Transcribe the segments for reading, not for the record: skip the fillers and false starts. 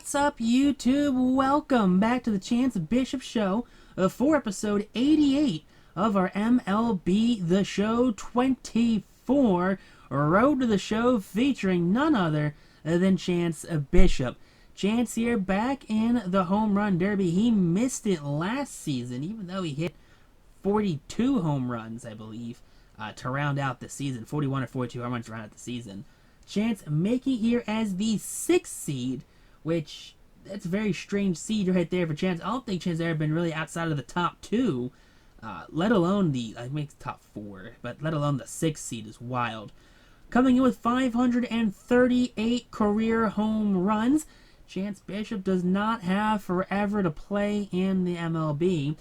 What's up, YouTube? Welcome back to the Chance Bishop Show for episode 88 of our MLB The Show 24 Road to the Show, featuring none other than Chance Bishop. Chance here, back in the home run derby. He missed it last season, even though he hit 42 home runs, I believe, to round out the season. 41 or 42 home runs to round out the season. Chance making here as the 6th seed, which, that's a very strange seed right there for Chance. I don't think Chance ever been really outside of the top 2, let alone the, I think top 4, but let alone the 6th seed is wild. Coming in with 538 career home runs, Chance Bishop does not have forever to play in the MLB.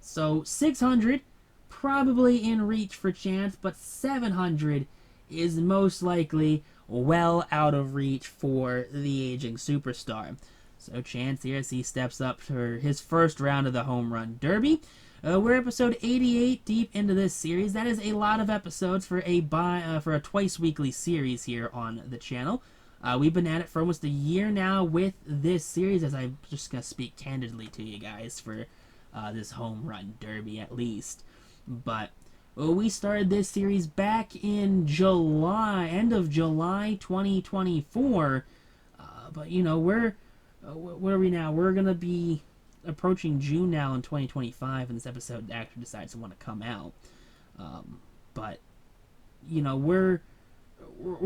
So 600, probably in reach for Chance, but 700 is most likely well out of reach for the aging superstar. So Chance here as he steps up for his first round of the home run derby. We're episode 88 deep into this series. That is a lot of episodes for a twice weekly series here on the channel. We've been at it for almost a year now with this series, as I'm just gonna speak candidly to you guys for this home run derby at least. But we started this series back in July, end of July 2024. But you know, where are we now? We're gonna be approaching June now in 2025, and this episode actually decides to want to come out. But you know, we're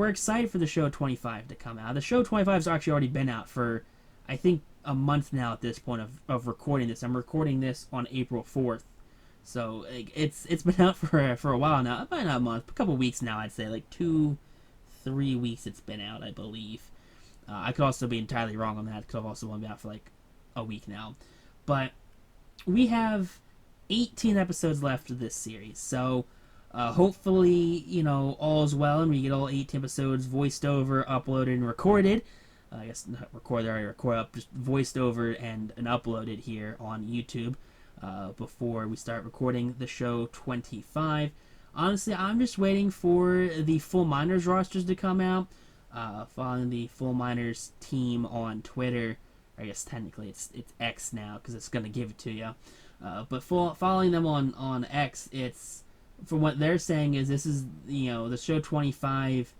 excited for the show 25 to come out. The show 25 has actually already been out for, I think, a month now at this point of recording this. I'm recording this on April 4th. So it's been out for a while now, about not a month, a couple weeks now. I'd say like 2-3 weeks it's been out, I believe. I could also be entirely wrong on that. It could have also been out for like a week now. But we have 18 episodes left of this series, so hopefully, you know, all's well and we get all 18 episodes voiced over, uploaded, and recorded. I guess not recorded, already recorded up, just voiced over and uploaded here on YouTube. Before we start recording the show 25. Honestly, I'm just waiting for the full minors rosters to come out. Following the full minors team on Twitter. I guess technically it's X now because it's gonna give it to you. But following them on X, it's, from what they're saying, is this is, you know, the show 25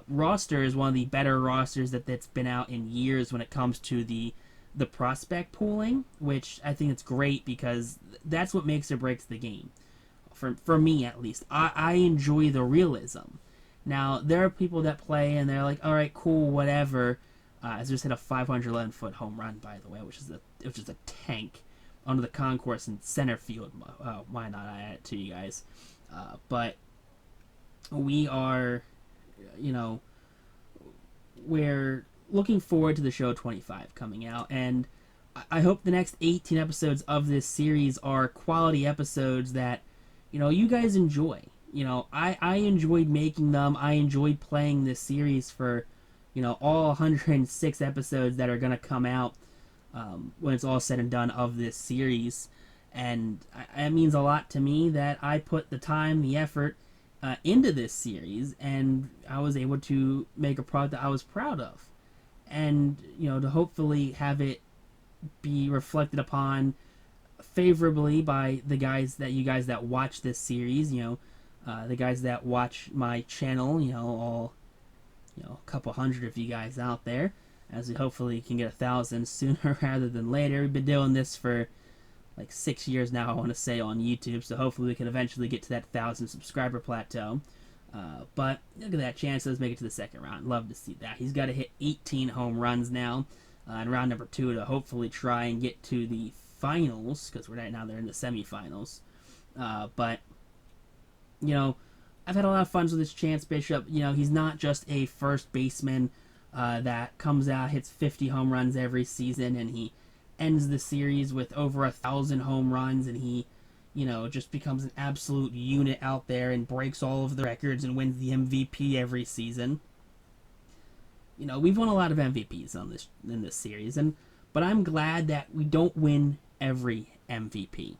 roster is one of the better rosters that's been out in years when it comes to the prospect pooling, which I think it's great because that's what makes or breaks the game. For me, at least. I enjoy the realism. Now, there are people that play and they're like, alright, cool, whatever. I just hit a 511-foot home run, by the way, which is a tank onto the concourse in center field. Why not? I add it to you guys. But we are, you know, we're looking forward to the show 25 coming out, and I hope the next 18 episodes of this series are quality episodes that, you know, you guys enjoy. You know, I enjoyed making them. I enjoyed playing this series for, you know, all 106 episodes that are going to come out when it's all said and done of this series. And it means a lot to me that I put the time, the effort into this series, and I was able to make a product that I was proud of. And, you know, to hopefully have it be reflected upon favorably by the guys that watch this series, you know, the guys that watch my channel, you know, all, you know, a couple hundred of you guys out there, as we hopefully can get 1,000 sooner rather than later. We've been doing this for like 6 years now, I want to say, on YouTube, so hopefully we can eventually get to that 1,000 subscriber plateau. But look at that, Chance does make it to the second round. Love to see that. He's got to hit 18 home runs now in round number 2 to hopefully try and get to the finals, because right now they're in the semifinals. But, you know, I've had a lot of fun with this Chance Bishop. You know, he's not just a first baseman that comes out, hits 50 home runs every season, and he ends the series with over 1,000 home runs, and he, you know, just becomes an absolute unit out there and breaks all of the records and wins the MVP every season. You know, we've won a lot of MVPs in this series, but I'm glad that we don't win every MVP.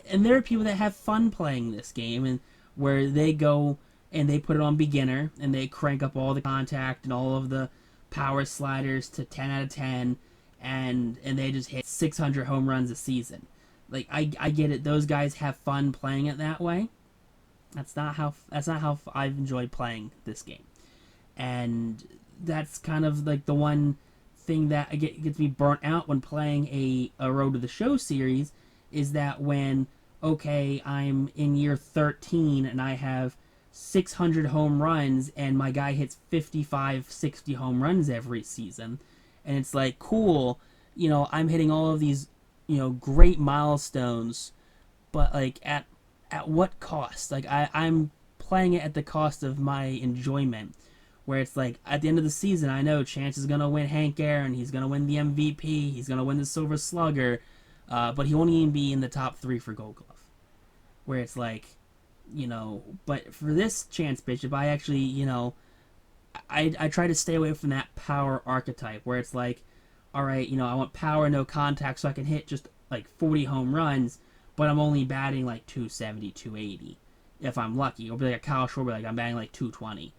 And there are people that have fun playing this game, and where they go and they put it on beginner and they crank up all the contact and all of the power sliders to 10 out of 10, and they just hit 600 home runs a season. Like, I get it. Those guys have fun playing it that way. That's not how I've enjoyed playing this game. And that's kind of like the one thing that gets me burnt out when playing a Road to the Show series, is that when, okay, I'm in year 13 and I have 600 home runs and my guy hits 55, 60 home runs every season, and it's like, cool, I'm hitting all of these, great milestones, but like at what cost? Like, I'm playing it at the cost of my enjoyment, where it's like, at the end of the season, I know Chance is going to win Hank Aaron, he's going to win the MVP, he's going to win the Silver Slugger, but he won't even be in the top 3 for Gold Glove. Where it's like, but for this Chance Bishop, I actually, I try to stay away from that power archetype, where it's like, alright, I want power, no contact, so I can hit just like 40 home runs, but I'm only batting like 270, 280, if I'm lucky. Or be like a Kyle Schwarber, like I'm batting like 220.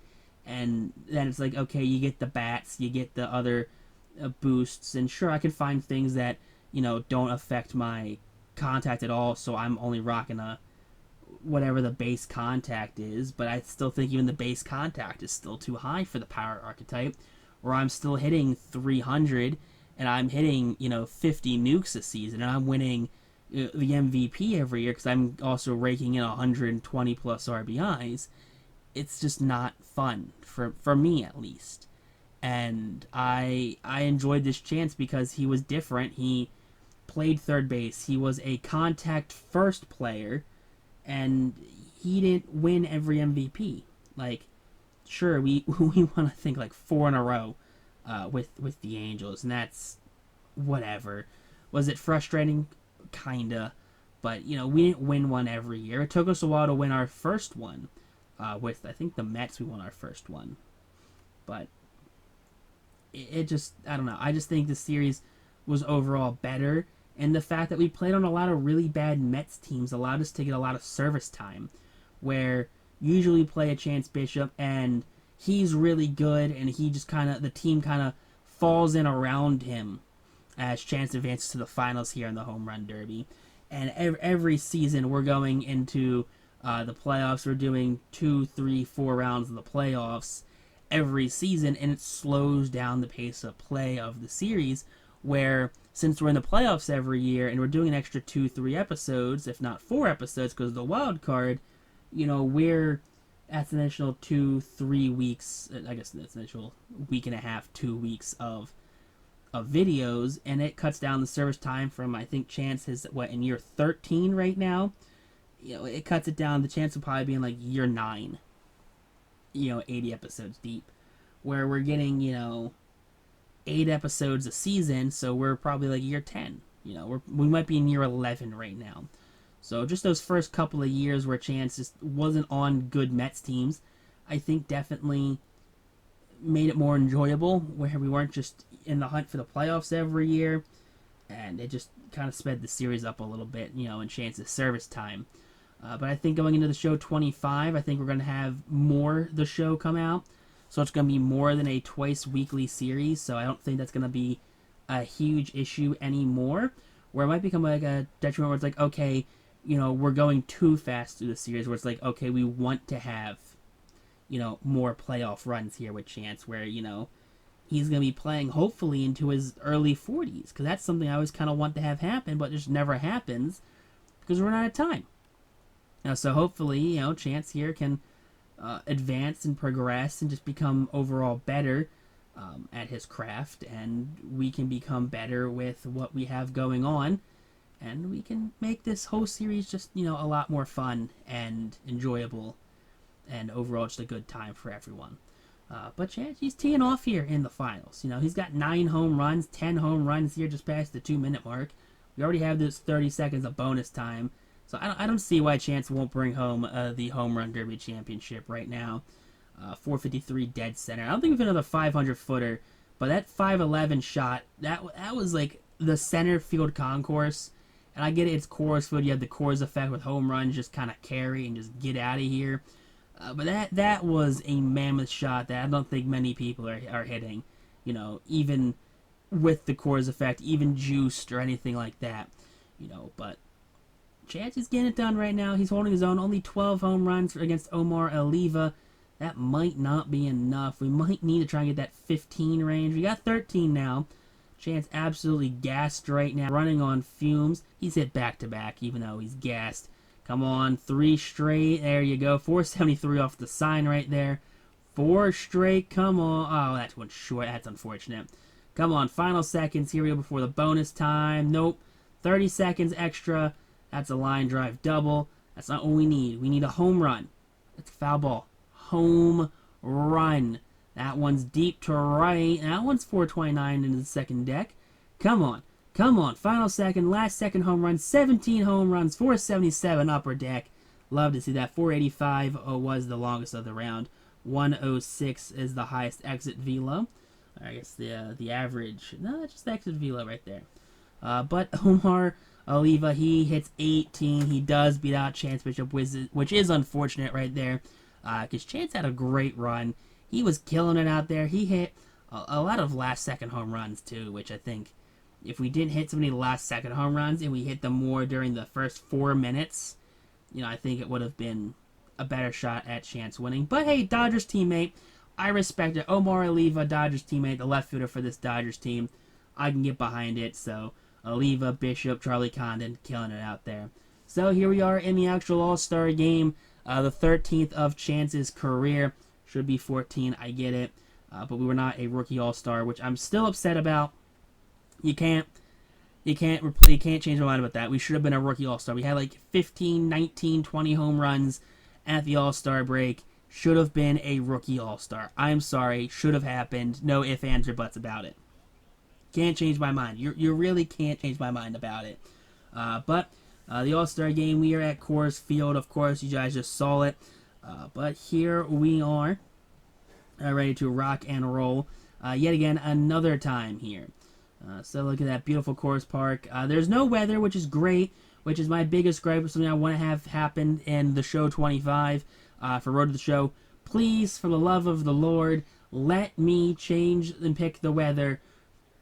And then it's like, okay, you get the bats, you get the other boosts, and sure, I can find things that, don't affect my contact at all, so I'm only rocking a whatever the base contact is, but I still think even the base contact is still too high for the power archetype, where I'm still hitting 300, and I'm hitting, 50 nukes a season, and I'm winning the MVP every year, because I'm also raking in 120 plus RBIs. It's just not fun, for me at least. And I enjoyed this Chance because he was different. He played third base. He was a contact first player, and he didn't win every MVP. Like, sure, we won, I think, like 4 in a row with the Angels, and that's whatever. Was it frustrating? Kinda. But, we didn't win one every year. It took us a while to win our first one. With, I think, the Mets, we won our first one. But it just, I don't know. I just think the series was overall better. And the fact that we played on a lot of really bad Mets teams allowed us to get a lot of service time. Where usually we play a Chance Bishop and he's really good, and he just the team kind of falls in around him as Chance advances to the finals here in the Home Run Derby. And every season we're going into the playoffs. We're doing 2, 3, 4 rounds of the playoffs every season, and it slows down the pace of play of the series, where since we're in the playoffs every year and we're doing an extra 2, 3 episodes, if not 4 episodes because of the wild card, we're at an additional 2, 3 weeks, I guess that's an additional week and a half, 2 weeks of videos, and it cuts down the service time from, I think Chance is, in year 13 right now. It cuts it down. The Chance will probably be in like year 9, 80 episodes deep, where we're getting, 8 episodes a season, so we're probably like year 10. We might be in year 11 right now. So just those first couple of years where Chance just wasn't on good Mets teams, I think definitely made it more enjoyable, where we weren't just in the hunt for the playoffs every year, and it just kind of sped the series up a little bit, in Chance's service time. But I think going into the show 25, I think we're going to have more The Show come out. So it's going to be more than a twice weekly series. So I don't think that's going to be a huge issue anymore. Where it might become like a detriment where it's like, okay, we're going too fast through the series. Where it's like, okay, we want to have, more playoff runs here with Chance. Where, he's going to be playing hopefully into his early 40s. Because that's something I always kind of want to have happen. But it just never happens. Because we're out of time. So hopefully, Chance here can advance and progress and just become overall better at his craft, and we can become better with what we have going on, and we can make this whole series just, a lot more fun and enjoyable, and overall just a good time for everyone. But Chance, he's teeing off here in the finals. He's got 9 home runs, 10 home runs here just past the 2-minute mark. We already have this 30 seconds of bonus time. So I don't see why Chance won't bring home the Home Run Derby Championship right now. 453 dead center. I don't think we've another 500-footer, but that 511 shot, that was like the center field concourse. And I get it, it's Coors Field. You have the Coors effect with home runs, just kind of carry and just get out of here. But that was a mammoth shot that I don't think many people are hitting. you know, even with the Coors effect, even juiced or anything like that, you know. But Chance is getting it done right now. He's holding his own. Only 12 home runs against Omar Oliva. That might not be enough. We might need to try and get that 15 range. We got 13 now. Chance absolutely gassed right now, running on fumes. He's hit back-to-back, even though he's gassed. Come on, 3 straight. There you go. 473 off the sign right there. 4 straight. Come on. Oh, that went short. That's unfortunate. Come on, final seconds. Here we go before the bonus time. Nope. 30 seconds extra. That's a line drive double. That's not what we need. We need a home run. That's a foul ball. Home run. That one's deep to right. That one's 429 into the second deck. Come on. Come on. Final second. Last second home run. 17 home runs. 477 upper deck. Love to see that. 485 was the longest of the round. 106 is the highest exit velo. I guess the average. No, that's just the exit velo right there. But Omar Oliva, he hits 18. He does beat out Chance Bishop, which is unfortunate right there. Because Chance had a great run. He was killing it out there. He hit a lot of last-second home runs, too, which I think if we didn't hit so many last-second home runs and we hit them more during the first 4 minutes, you know, I think it would have been a better shot at Chance winning. But, hey, Dodgers teammate, I respect it. Omar Oliva, Dodgers teammate, the left fielder for this Dodgers team. I can get behind it, so Oliva, Bishop, Charlie Condon, killing it out there. So here we are in the actual All-Star game, the 13th of Chance's career. Should be 14, I get it. But we were not a rookie All-Star, which I'm still upset about. You can't change my mind about that. We should have been a rookie All-Star. We had like 15, 19, 20 home runs at the All-Star break. Should have been a rookie All-Star. I'm sorry. Should have happened. No ifs, ands, or buts about it. Can't change my mind. You really can't change my mind about it. But the All-Star game, we are at Coors Field. Of course, you guys just saw it. But here we are, ready to rock and roll yet again another time here. So look at that beautiful Coors Park. There's no weather, which is great, which is my biggest gripe, something I want to have happen in the show 25 for Road to the Show. Please, for the love of the Lord, let me change and pick the weather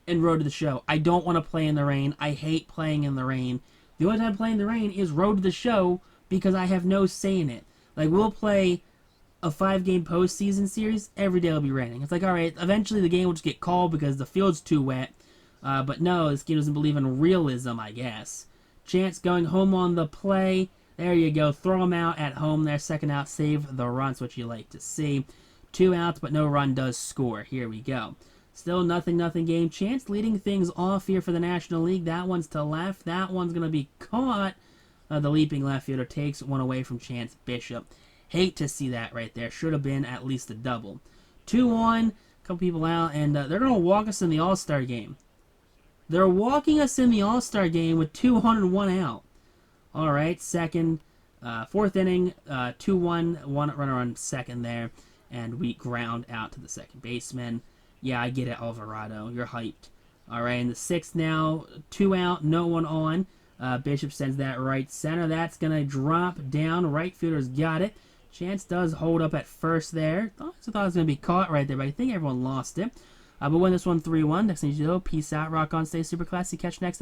in Road to the Show. I don't want to play in the rain. I hate playing in the rain. The only time I play in the rain is Road to the Show because I have no say in it. Like, we'll play a 5-game postseason series, every day it'll be raining. It's like, alright, eventually the game will just get called because the field's too wet. But no, this game doesn't believe in realism, I guess. Chance going home on the play. There you go. Throw him out at home there. Second out, save the runs, which you like to see. 2 outs, but no run does score. Here we go. Still nothing game. Chance leading things off here for the National League. That one's to left. That one's going to be caught. The leaping left fielder takes one away from Chance Bishop. Hate to see that right there. Should have been at least a double. 2-1. Couple people out, and they're going to walk us in the All-Star game. They're walking us in the All-Star game with 201 out. All right, fourth inning, 2-1, one runner on second there, and we ground out to the second baseman. Yeah, I get it, Alvarado. You're hyped. All right, in the 6th now, 2 out, no one on. Bishop sends that right center. That's going to drop down. Right fielder's got it. Chance does hold up at first there. I thought it was going to be caught right there, but I think everyone lost it. But win this one 3-1. Next thing you know, peace out, rock on, stay super classy. Catch you next episode.